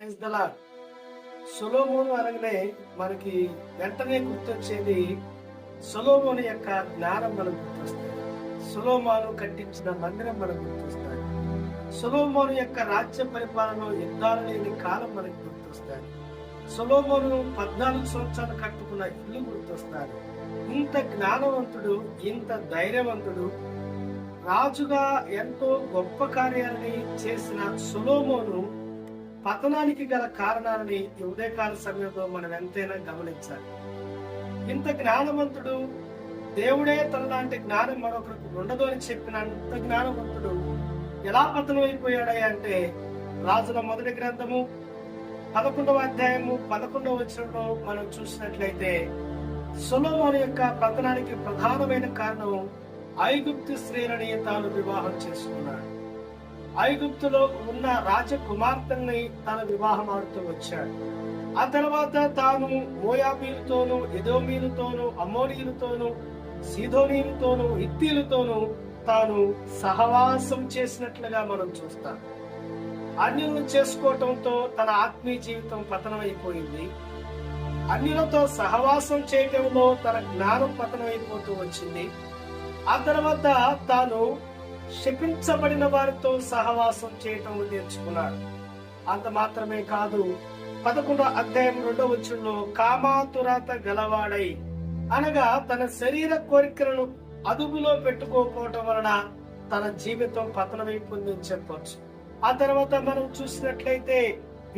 Praise the lord. సొలొమోను అనగానే మనకి వెంటనే గుర్తొచ్చేది సొలొమోను యొక్క జ్ఞానం మనకు గుర్తొస్తుంది. సొలొమోను కట్టించిన మందిరం మనకు గుర్తొస్తుంది. సొలొమోను యొక్క రాజ్య పరిపాలనలో యుద్ధాలు లేని కాలం మనకు గుర్తొస్తుంది. సొలొమోను 14 సంవత్సరాలు కట్టుకున్న ఇల్లు గుర్తొస్తారు. ఇంత జ్ఞానవంతుడు, ఇంత ధైర్యవంతుడు, రాజుగా ఎంతో గొప్ప కార్యాలని చేసిన సొలొమోను పతనానికి గల కారణాలని ఈ ఉదయకాల సమయంలో మనం ఎంతైనా గమనించాలి. ఇంత జ్ఞానవంతుడు, దేవుడే తనలాంటి జ్ఞానం మరొకరికి ఉండదు అని చెప్పిన అంత జ్ఞానవంతుడు ఎలా పతనం అయిపోయాడయ్యా అంటే, రాజుల మొదటి గ్రంథము 11వ అధ్యాయము 11వ వచనంలో మనం చూసినట్లయితే సొలొమోను యొక్క పతనానికి ప్రధానమైన కారణం ఐగుప్తు స్త్రీలని తాను వివాహం చేసుకున్నాడు. ఐగుప్తులో ఉన్న రాజకుమార్తెల్ని తన వివాహం ఆడుతూ వచ్చాడు. ఆ తర్వాత తాను మోయాబీలతోనూ, ఎదోమీలతోనూ, అమ్మోనీయులతోనూ, సీదోనీయులతోనూ, హిత్తీలతోనూ తాను సహవాసం చేసినట్లుగా మనం చూస్తాం. అన్యులను చేసుకోవటంతో తన ఆత్మీయ జీవితం పతనమైపోయింది. అన్యులతో సహవాసం చేయటంలో తన జ్ఞానం పతనమైపోతూ వచ్చింది. ఆ తర్వాత తాను శపించబడిన వారితో సహవాసం చేయటం నేర్చుకున్నాడు. అంత మాత్రమే కాదు, 11వ అధ్యాయం 2వ వచనంలో కామాతురత గలవాడై, అనగా తన శరీర కోరికలను అదుపులో పెట్టుకోకపోవటం వలన తన జీవితం పతనమైపోయిందని చెప్పొచ్చు. ఆ తర్వాత మనం చూసినట్లయితే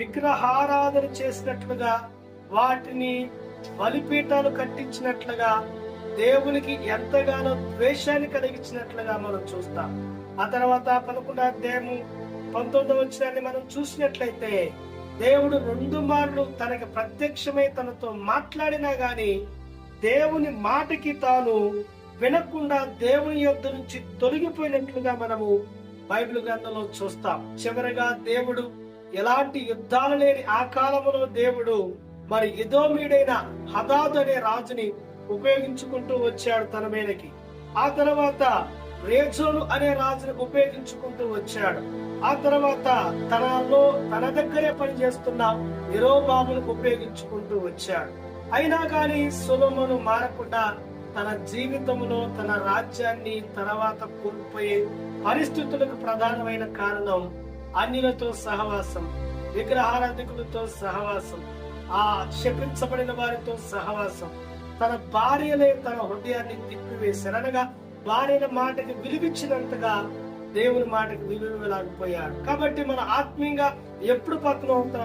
విగ్రహారాధన చేసినట్లుగా, వాటిని బలిపీఠాలు కట్టించినట్లుగా, దేవునికి ఎంతగానో ద్వేషాన్ని కలిగించినట్లుగా మనం చూస్తాం. ఆ తర్వాత 11వ అధ్యాయము 19వ వచనాన్ని మనం చూసినట్లయితే దేవుడు 2 మార్లు తనకి ప్రత్యక్షమై తనతో మాట్లాడినా గాని దేవుని మాటకి తాను వినకుండా దేవుని యొద్ద నుంచి తొలగిపోయినట్లుగా మనము బైబిల్ గ్రంథంలో చూస్తాం. చివరిగా దేవుడు ఎలాంటి యుద్ధాలు లేని ఆ కాలంలో దేవుడు మరి ఎదోమీయుడైన హదాదు అనే రాజుని ఉపయోగించుకుంటూ వచ్చాడు తన మీదకి. ఆ తర్వాత రేజోను అనే రాజుని ఉపయోగించుకుంటూ వచ్చాడు. ఆ తర్వాత తన దగ్గరే పనిచేస్తున్న యెరోబామును ఉపయోగించుకుంటూ వచ్చాడు. అయినా కానీ సొలొమోను మారకుండా తన జీవితంలో తన రాజ్యాన్ని తర్వాత కోల్పోయే పరిస్థితులకు ప్రధానమైన కారణం అన్యులతో సహవాసం, విగ్రహారాధికులతో సహవాసం, ఆ శపించబడిన వారితో సహవాసం. తన భార్యలే తన హృదయాన్ని తిప్పివేశారు. అనగా భార్యల మాటకి విలువిచ్చినంతగా దేవుని మాటకి విలువ లేకపోయాడు. కాబట్టి మన ఆత్మీయంగా ఎప్పుడు పతనం అవుతాం